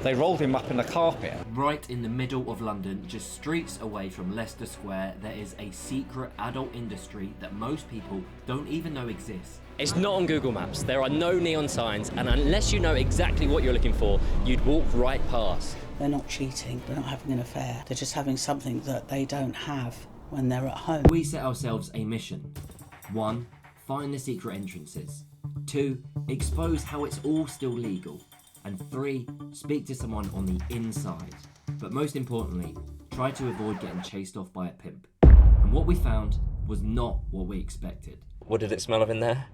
They rolled him up in a carpet. Right in the middle of London, just streets away from Leicester Square, there is a secret adult industry that most people don't even know exists. It's not on Google Maps. There are no neon signs, and unless you know exactly what you're looking for, you'd walk right past. They're not cheating, they're not having an affair. They're just having something that they don't have when they're at home. We set ourselves a mission. 1, find the secret entrances. 2, expose how it's all still legal. And 3, speak to someone on the inside. But most importantly, try to avoid getting chased off by a pimp. And what we found was not what we expected. What did it smell of in there?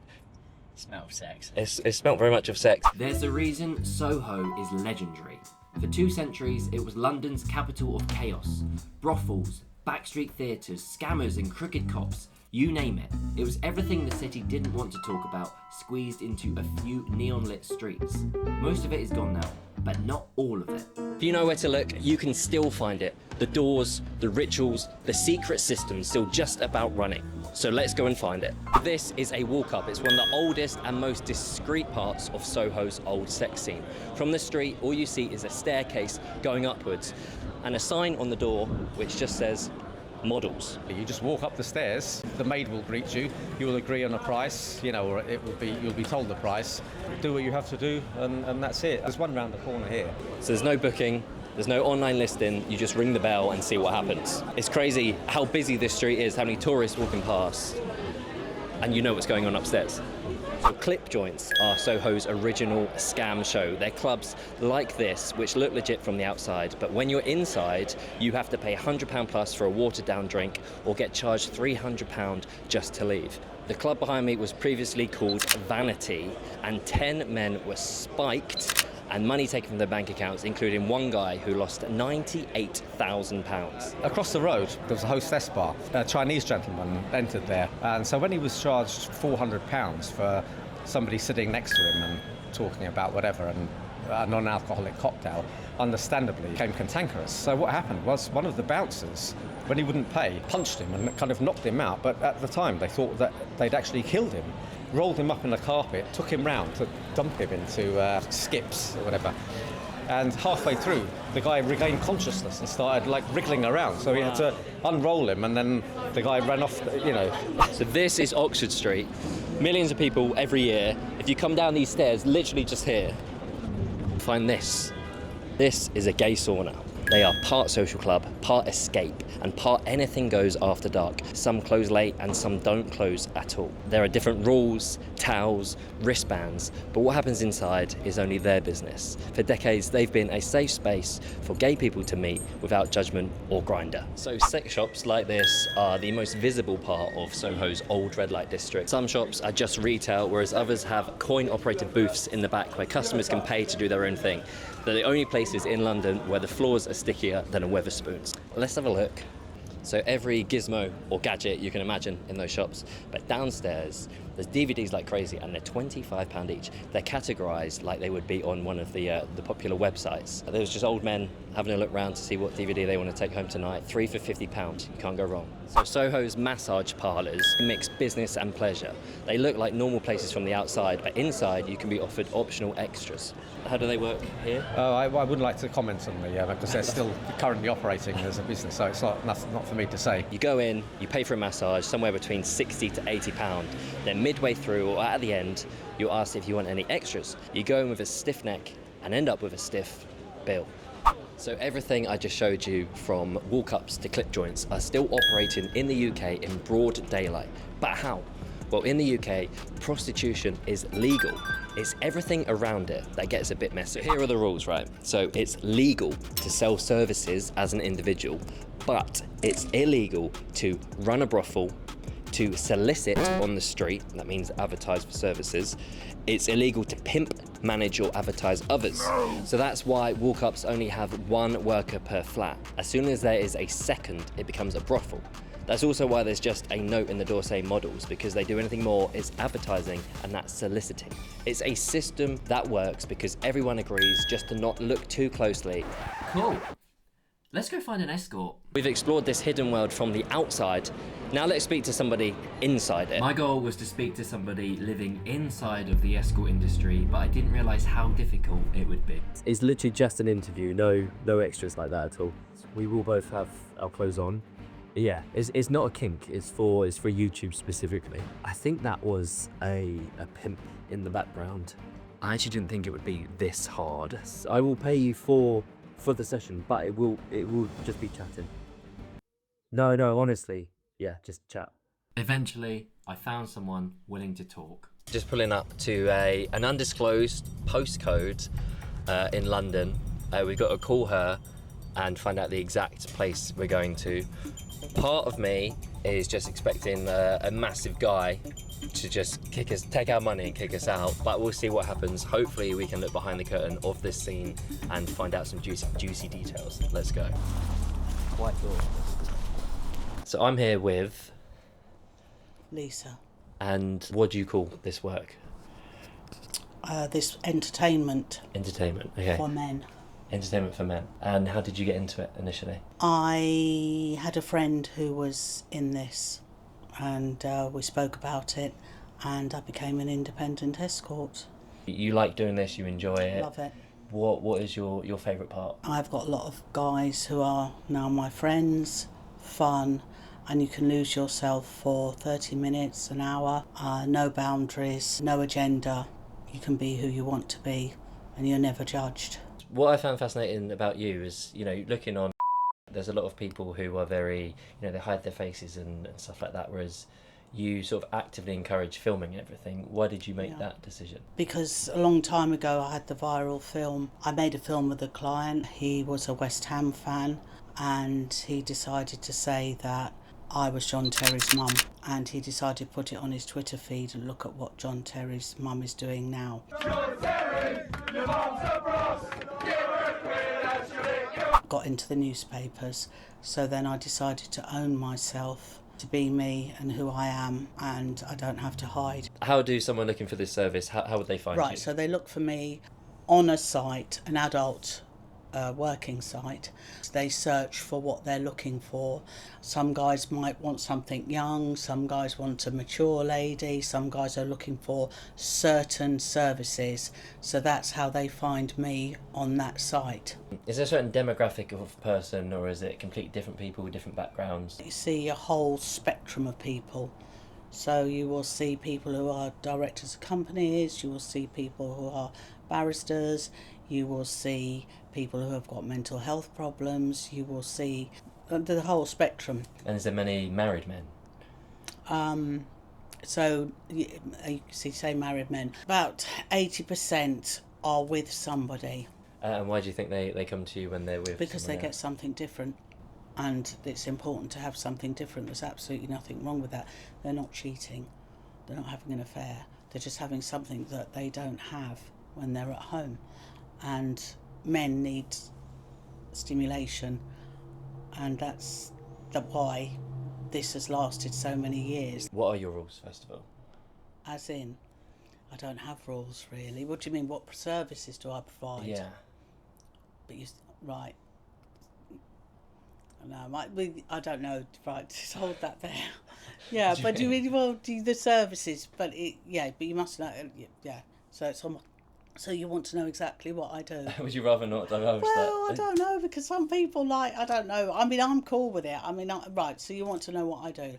Smell of sex. It smelled very much of sex. There's a reason Soho is legendary. For 2 centuries, it was London's capital of chaos. Brothels, backstreet theatres, scammers and crooked cops, you name it. It was everything the city didn't want to talk about, squeezed into a few neon-lit streets. Most of it is gone now, but not all of it. If you know where to look, you can still find it. The doors, the rituals, the secret system still just about running. So let's go and find it. This is a walk-up. It's one of the oldest and most discreet parts of Soho's old sex scene. From the street, all you see is a staircase going upwards and a sign on the door which just says models. You just walk up the stairs, the maid will greet you, you will agree on a price, or you'll be told the price, do what you have to do, and that's it. There's one round the corner here. So there's no booking, there's no online listing, you just ring the bell and see what happens. It's crazy how busy this street is, how many tourists walking past, and you know what's going on upstairs. So clip joints are Soho's original scam show. They're clubs like this, which look legit from the outside, but when you're inside, you have to pay £100 plus for a watered down drink or get charged £300 just to leave. The club behind me was previously called Vanity, and 10 men were spiked and money taken from their bank accounts, including one guy who lost £98,000. Across the road, there was a hostess bar. A Chinese gentleman entered there, and so when he was charged £400 for somebody sitting next to him and talking about whatever, and a non-alcoholic cocktail, understandably became cantankerous. So what happened was one of the bouncers, when he wouldn't pay, punched him and kind of knocked him out, but at the time they thought that they'd actually killed him. Rolled him up in a carpet, took him round to dump him into skips or whatever. And halfway through, the guy regained consciousness and started wriggling around. So he had to unroll him, and then the guy ran off, So this is Oxford Street. Millions of people every year. If you come down these stairs, literally just here, find this. This is a gay sauna. They are part social club, part escape, and part anything goes after dark. Some close late and some don't close at all. There are different rules, towels, wristbands, but what happens inside is only their business. For decades, they've been a safe space for gay people to meet without judgment or grinder. So sex shops like this are the most visible part of Soho's old red light district. Some shops are just retail, whereas others have coin-operated booths in the back where customers can pay to do their own thing. They're the only places in London where the floors are stickier than a Wetherspoons. Let's have a look. So every gizmo or gadget you can imagine in those shops, but downstairs there's DVDs like crazy, and they're £25 each. They're categorised like they would be on one of the popular websites. There was just old men having a look round to see what DVD they want to take home tonight. 3 for £50, you can't go wrong. So Soho's massage parlours mix business and pleasure. They look like normal places from the outside, but inside you can be offered optional extras. How do they work here? I wouldn't like to comment on because they're still currently operating as a business, so it's not for me to say. You go in, you pay for a massage, somewhere between £60 to £80. Then midway through or at the end, you ask if you want any extras. You go in with a stiff neck and end up with a stiff bill. So everything I just showed you, from walk-ups to clip joints, are still operating in the UK in broad daylight. But how? Well, in the UK, prostitution is legal. It's everything around it that gets a bit messy. Here are the rules, right? So it's legal to sell services as an individual, but it's illegal to run a brothel, to solicit on the street, that means advertise for services. It's illegal to pimp, manage or advertise others. So that's why walk-ups only have one worker per flat. As soon as there is a second, it becomes a brothel. That's also why there's just a note in the door saying models, because they do anything more, it's advertising and that's soliciting. It's a system that works because everyone agrees just to not look too closely. Cool. Let's go find an escort. We've explored this hidden world from the outside. Now let's speak to somebody inside it. My goal was to speak to somebody living inside of the escort industry, but I didn't realise how difficult it would be. It's literally just an interview, no extras like that at all. We will both have our clothes on. Yeah, it's not a kink, it's for YouTube specifically. I think that was a pimp in the background. I actually didn't think it would be this hard. I will pay you for the session, but it will just be chatting. No, honestly, yeah, just chat. Eventually, I found someone willing to talk. Just pulling up to an undisclosed postcode in London. We've got to call her and find out the exact place we're going to. Part of me is just expecting a massive guy to just take our money and kick us out, but we'll see what happens. Hopefully we can look behind the curtain of this scene and find out some juicy details. Let's go. White door. So I'm here with Lisa. And what do you call this work? This entertainment Okay. for men. Entertainment for men. And how did you get into it initially? I had a friend who was in this, and we spoke about it, and I became an independent escort. You like doing this, you enjoy it. Love it. What is your favourite part? I've got a lot of guys who are now my friends, fun, and you can lose yourself for 30 minutes, an hour, no boundaries, no agenda. You can be who you want to be, and you're never judged. What I found fascinating about you is, looking on, there's a lot of people who are very, they hide their faces and stuff like that, whereas you sort of actively encourage filming everything. Why did you make that decision? Because a long time ago I had the viral film. I made a film with a client. He was a West Ham fan, and he decided to say that I was John Terry's mum, and he decided to put it on his Twitter feed and look at what John Terry's mum is doing now. John Terry, your mum's a bros. Got into the newspapers, so then I decided to own myself, to be me and who I am, and I don't have to hide. How do someone looking for this service, how would they find you? Right, so they look for me on a site, an adult working site. They search for what they're looking for. Some guys might want something young, some guys want a mature lady, some guys are looking for certain services. So that's how they find me on that site. Is there a certain demographic of person, or is it completely different people with different backgrounds? You see a whole spectrum of people. So you will see people who are directors of companies, you will see people who are barristers, you will see people who have got mental health problems, you will see the whole spectrum. And is there many married men? So you say married men. About 80% are with somebody. And why do you think they come to you when they're with Because they someone get else? something different. And it's important to have something different. There's absolutely nothing wrong with that. They're not cheating. They're not having an affair. They're just having something that they don't have when they're at home. And men need stimulation, and that's why this has lasted so many years. What are your rules, first of all? As in, I don't have rules really. What do you mean? What services do I provide? Yeah. But right. No, I don't know. Right, just hold that there. Yeah, but do you really do the services? But but you must know. Yeah. So it's on. So you want to know exactly what I do? Would you rather not divulge that? Well, I don't know, because some people I don't know. I mean, I'm cool with it. I mean, right, so you want to know what I do?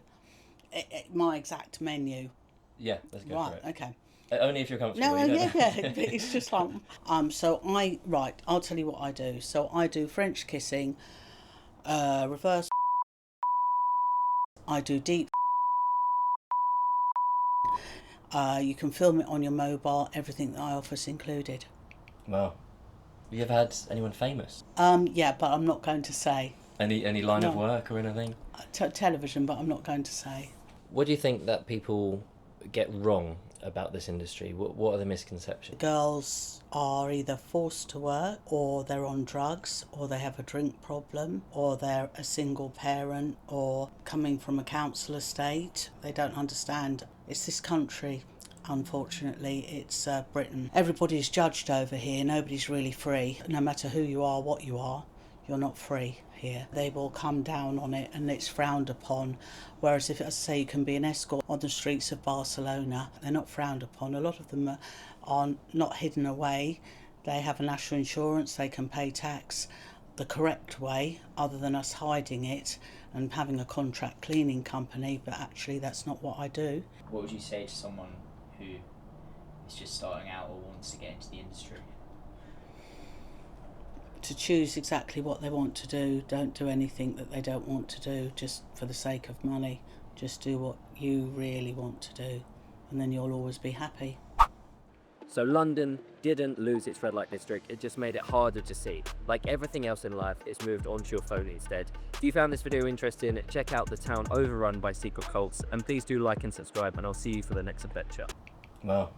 My exact menu. Yeah, let's go for it. Right, okay. Only if you're comfortable. No, yeah. But it's just like, I'll tell you what I do. So I do French kissing, reverse. I do deep. You can film it on your mobile. Everything that I offer is included. Wow. Have you ever had anyone famous? Yeah, but I'm not going to say. Any line of work or anything? Television, but I'm not going to say. What do you think that people get wrong about this industry? What are the misconceptions? Girls are either forced to work, or they're on drugs, or they have a drink problem, or they're a single parent, or coming from a council estate. They don't understand. It's this country, unfortunately. It's Britain. Everybody's judged over here. Nobody's really free. No matter who you are, what you are, you're not free here. They will come down on it and it's frowned upon. Whereas if, as I say, you can be an escort on the streets of Barcelona, they're not frowned upon. A lot of them are not hidden away. They have a national insurance, they can pay tax the correct way, other than us hiding it and having a contract cleaning company, but actually that's not what I do. What would you say to someone who is just starting out or wants to get into the industry? To choose exactly what they want to do. Don't do anything that they don't want to do just for the sake of money. Just do what you really want to do, and then you'll always be happy. So London didn't lose its red light district, it just made it harder to see. Like everything else in life, it's moved onto your phone instead. If you found this video interesting, check out the town overrun by secret cults, and please do like and subscribe, and I'll see you for the next adventure. Well,